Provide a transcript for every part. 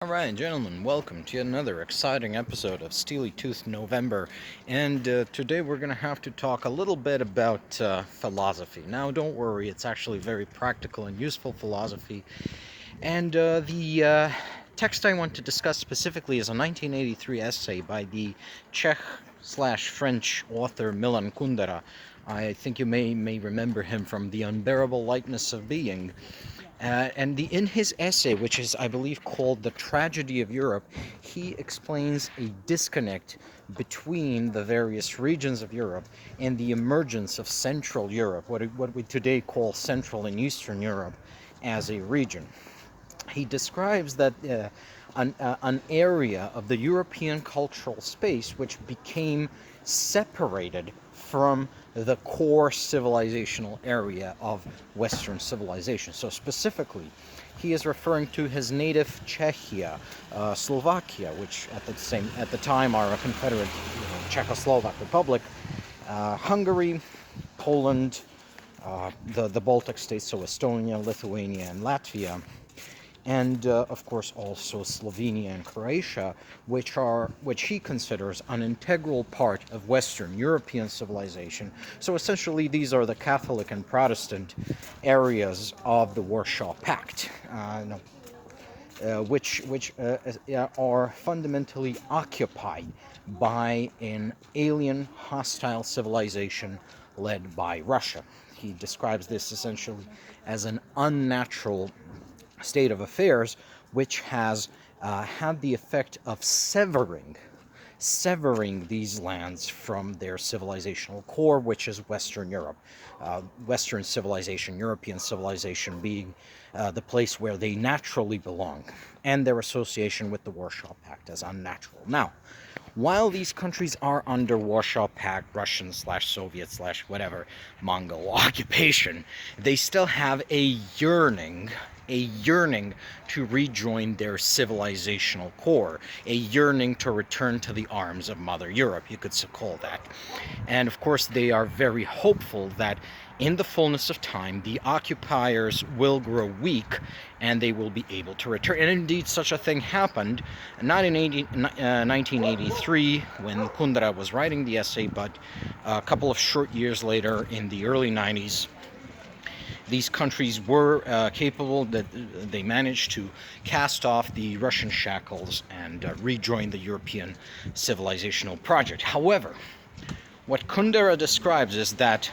Alright, gentlemen, welcome to another exciting episode of Steely Tooth November. And today we're going to have to talk a little bit about philosophy. Now, don't worry, it's actually very practical and useful philosophy. And the text I want to discuss specifically is a 1983 essay by the Czech/French author Milan Kundera. I think you may remember him from The Unbearable Lightness of Being. In his essay, which is, I believe, called The Tragedy of Europe, he explains a disconnect between the various regions of Europe and the emergence of Central Europe, what we today call Central and Eastern Europe, as a region. He describes that an area of the European cultural space which became separated from the core civilizational area of Western civilization. So specifically, he is referring to his native Czechia, Slovakia, which at the time are a confederate Czechoslovak Republic, Hungary, Poland, the Baltic states, so Estonia, Lithuania, and Latvia, and of course also Slovenia and Croatia, which he considers an integral part of Western European civilization. So essentially, these are the Catholic and Protestant areas of the Warsaw Pact, which are fundamentally occupied by an alien, hostile civilization led by Russia. He describes this essentially as an unnatural state of affairs, which has had the effect of severing these lands from their civilizational core, which is Western Europe. Western civilization, European civilization being the place where they naturally belong, and their association with the Warsaw Pact as unnatural. Now, while these countries are under Warsaw Pact, Russian/Soviet/whatever, Mongol occupation, they still have a yearning to rejoin their civilizational core, a yearning to return to the arms of Mother Europe, you could call that. And of course, they are very hopeful that in the fullness of time, the occupiers will grow weak and they will be able to return. And indeed, such a thing happened, not in 1983 when Kundera was writing the essay, but a couple of short years later in the early 90s. These countries were capable, that they managed to cast off the Russian shackles and rejoin the European civilizational project. However, what Kundera describes is that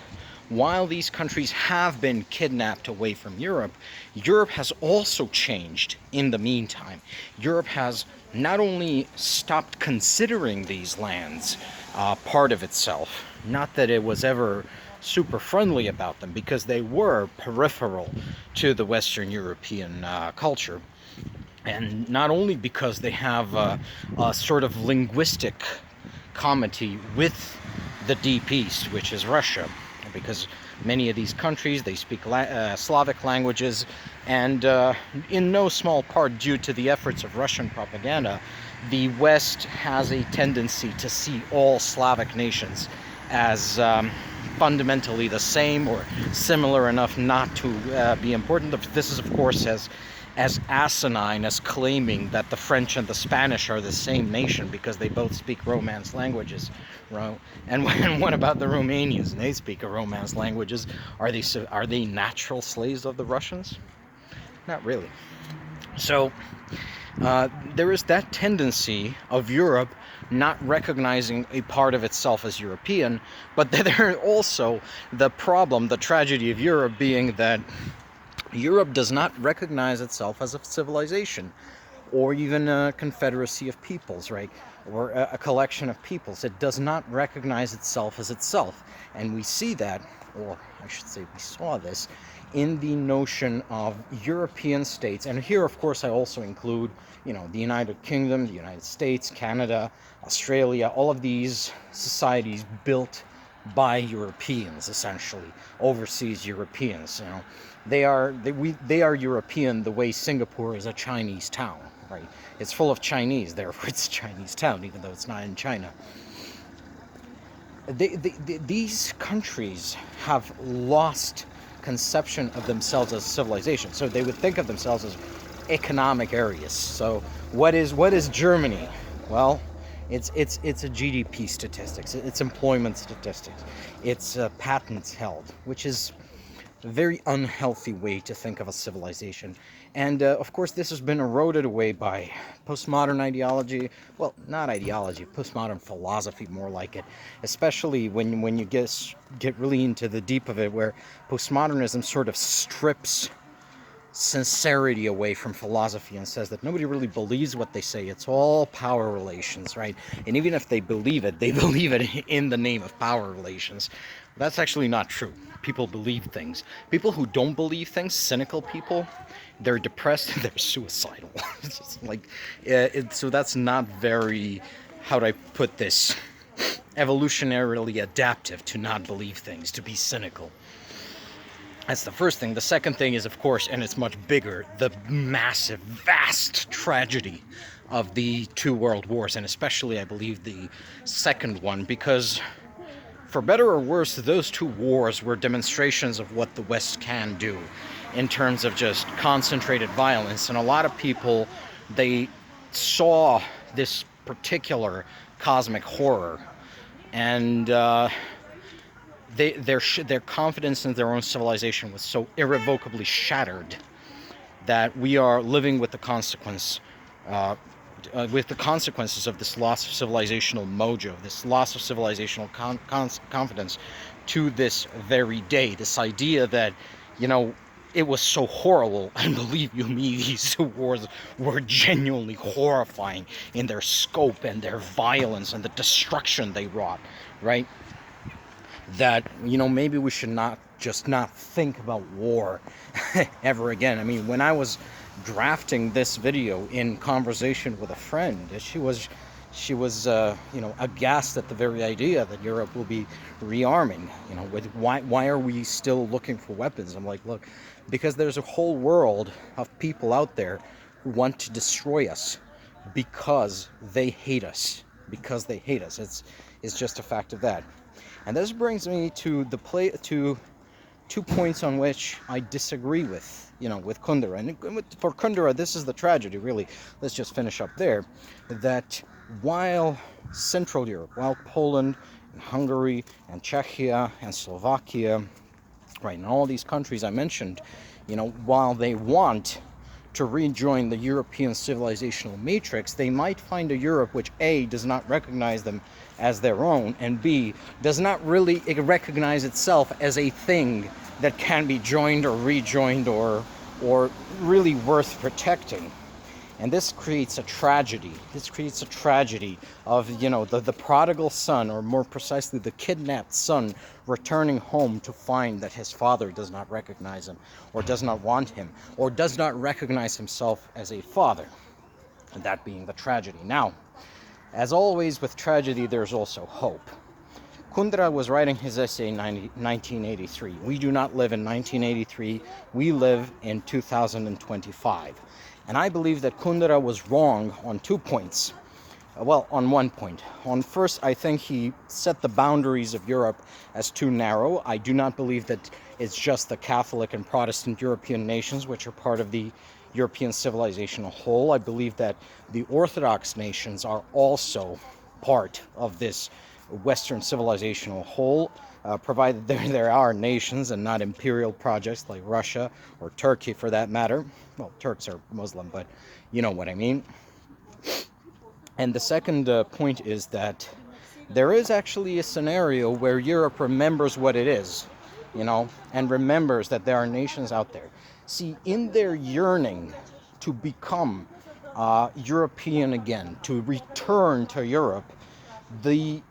while these countries have been kidnapped away from Europe, Europe has also changed in the meantime. Europe has not only stopped considering these lands part of itself, not that it was ever super friendly about them, because they were peripheral to the Western European culture, and not only because they have a sort of linguistic comity with the Deep East, which is Russia, because many of these countries, they speak Slavic languages, and in no small part due to the efforts of Russian propaganda, the West has a tendency to see all Slavic nations as fundamentally the same or similar enough not to be important. This is, of course, as asinine as claiming that the French and the Spanish are the same nation because they both speak Romance languages. Right? And what about the Romanians? They speak a Romance languages. Are they natural slaves of the Russians? Not really. So there is that tendency of Europe not recognizing a part of itself as European, but there is also the problem, the tragedy of Europe being that Europe does not recognize itself as a civilization, or even a confederacy of peoples, right? Or a collection of peoples. It does not recognize itself as itself. And we see that, or I should say we saw this, in the notion of European states. And here, of course, I also include, the United Kingdom, the United States, Canada, Australia, all of these societies built by Europeans, essentially, overseas Europeans. They are European the way Singapore is a Chinese town, right? It's full of Chinese, therefore it's a Chinese town, even though it's not in China. These countries have lost conception of themselves as civilization. So they would think of themselves as economic areas. So what is Germany? Well, it's a GDP statistics, it's employment statistics, it's patents held, which is a very unhealthy way to think of a civilization. And of course, this has been eroded away by postmodern ideology. Well, not ideology, postmodern philosophy, more like it. Especially when you get really into the deep of it, where postmodernism sort of strips sincerity away from philosophy and says that nobody really believes what they say. It's all power relations, right? And even if they believe it, they believe it in the name of power relations. That's actually not true. People believe things. People who don't believe things, cynical people, they're depressed and they're suicidal. It's just like, so that's not very, how do I put this, evolutionarily adaptive to not believe things, to be cynical. That's the first thing. The second thing is, of course, and it's much bigger, the massive, vast tragedy of the two world wars, and especially, I believe, the second one, because for better or worse, those two wars were demonstrations of what the West can do in terms of just concentrated violence. And a lot of people, they saw this particular cosmic horror, and their confidence in their own civilization was so irrevocably shattered that we are living with the consequences of this loss of civilizational mojo, this loss of civilizational confidence to this very day. This idea that, it was so horrible, and believe you me, these two wars were genuinely horrifying in their scope and their violence and the destruction they wrought, right? That, maybe we should not think about war ever again. I mean, when I was drafting this video in conversation with a friend, she was aghast at the very idea that Europe will be rearming. With why are we still looking for weapons? I'm like, look, because there's a whole world of people out there who want to destroy us because they hate us. It's just a fact of that. And this brings me to to 2 points on which I disagree with Kundera. And for Kundera, this is the tragedy, really. Let's just finish up there. That while Central Europe, while Poland and Hungary and Czechia and Slovakia, right, and all these countries I mentioned, while they want to rejoin the European civilizational matrix, they might find a Europe which A, does not recognize them as their own, and B, does not really recognize itself as a thing that can be joined or rejoined or really worth protecting. And this creates a tragedy. Of, the prodigal son, or more precisely, the kidnapped son, returning home to find that his father does not recognize him, or does not want him, or does not recognize himself as a father. And that being the tragedy. Now, as always with tragedy, there's also hope. Kundera was writing his essay in 1983. We do not live in 1983. We live in 2025. And I believe that Kundera was wrong on 2 points. Well, on 1 point. On first, I think he set the boundaries of Europe as too narrow. I do not believe that it's just the Catholic and Protestant European nations which are part of the European civilization as a whole. I believe that the Orthodox nations are also part of this Western civilization as a whole, provided there are nations and not imperial projects like Russia or Turkey for that matter. Well, Turks are Muslim, but you know what I mean. And the second point is that there is actually a scenario where Europe remembers what it is, and remembers that there are nations out there. See, in their yearning to become European again, to return to Europe, the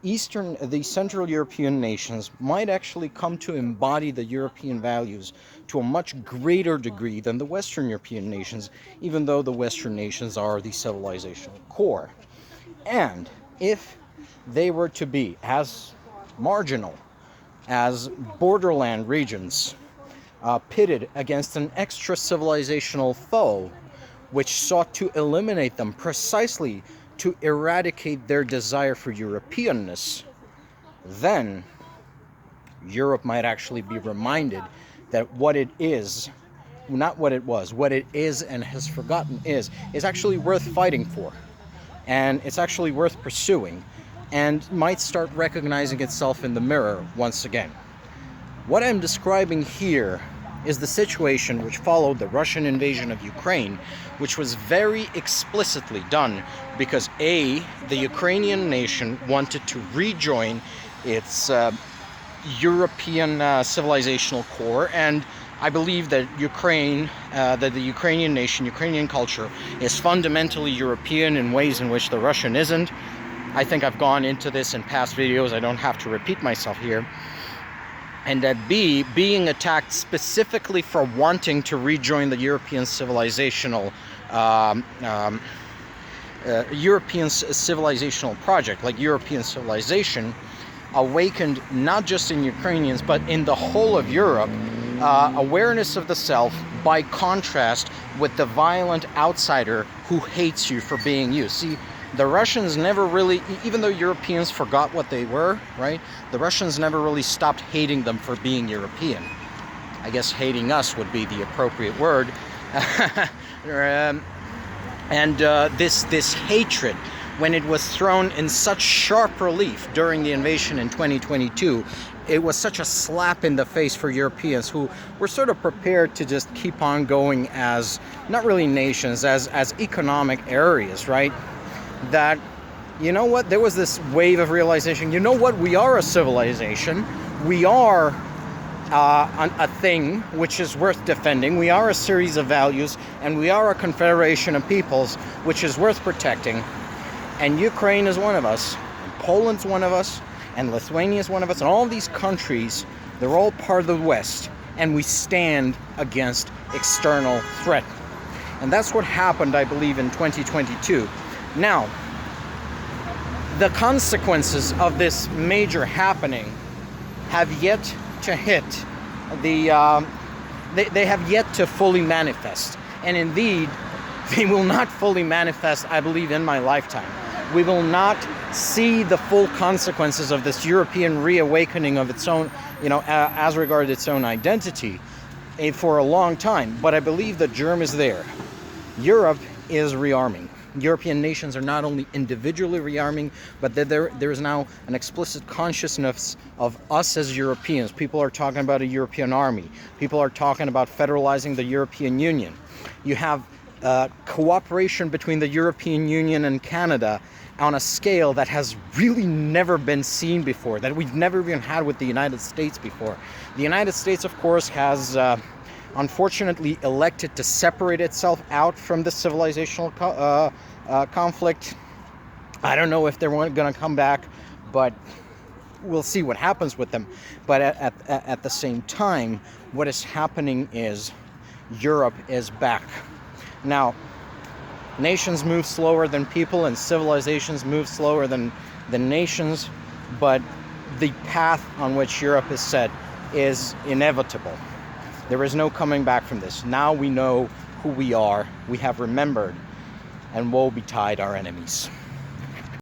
Central European nations might actually come to embody the European values to a much greater degree than the Western European nations, even though the Western nations are the civilizational core. And if they were to be as marginal as borderland regions, pitted against an extra-civilizational foe, which sought to eliminate them precisely to eradicate their desire for Europeanness, then Europe might actually be reminded that what it is not what it was, what it is and has forgotten is actually worth fighting for. And it's actually worth pursuing, and might start recognizing itself in the mirror once again. What I'm describing here is the situation which followed the Russian invasion of Ukraine, which was very explicitly done because the Ukrainian nation wanted to rejoin its European civilizational core, and I believe that the Ukrainian nation, Ukrainian culture, is fundamentally European in ways in which the Russian isn't. I think I've gone into this in past videos. I don't have to repeat myself here. And that being attacked specifically for wanting to rejoin the European civilizational project, like European civilization, awakened not just in Ukrainians but in the whole of Europe awareness of the self, by contrast with the violent outsider who hates you for being you. See, the Russians never really, even though Europeans forgot what they were, right? The Russians never really stopped hating them for being European. I guess hating us would be the appropriate word. This hatred, when it was thrown in such sharp relief during the invasion in 2022, it was such a slap in the face for Europeans who were sort of prepared to just keep on going as, not really nations, as economic areas, right? That, you know what, there was this wave of realization, you know what, we are a civilization, we are a thing which is worth defending, we are a series of values, and we are a confederation of peoples which is worth protecting. And Ukraine is one of us, and Poland's one of us, and Lithuania is one of us, and all these countries, they're all part of the West, and we stand against external threat. And that's what happened, I believe, in 2022. Now, the consequences of this major happening have yet to hit they have yet to fully manifest. And indeed, they will not fully manifest, I believe, in my lifetime. We will not see the full consequences of this European reawakening of its own, as regards its own identity for a long time. But I believe the germ is there. Europe is rearming. European nations are not only individually rearming, but there is now an explicit consciousness of us as Europeans. People are talking about a European army. People are talking about federalizing the European Union. You have cooperation between the European Union and Canada on a scale that has really never been seen before, that we've never even had with the United States before. The United States, of course, has unfortunately elected to separate itself out from the civilizational conflict. I don't know if they're going to come back, but we'll see what happens with them. But at the same time, what is happening is Europe is back. Now, nations move slower than people, and civilizations move slower than nations, but the path on which Europe is set is inevitable. There is no coming back from this. Now we know who we are, we have remembered, and woe betide our enemies.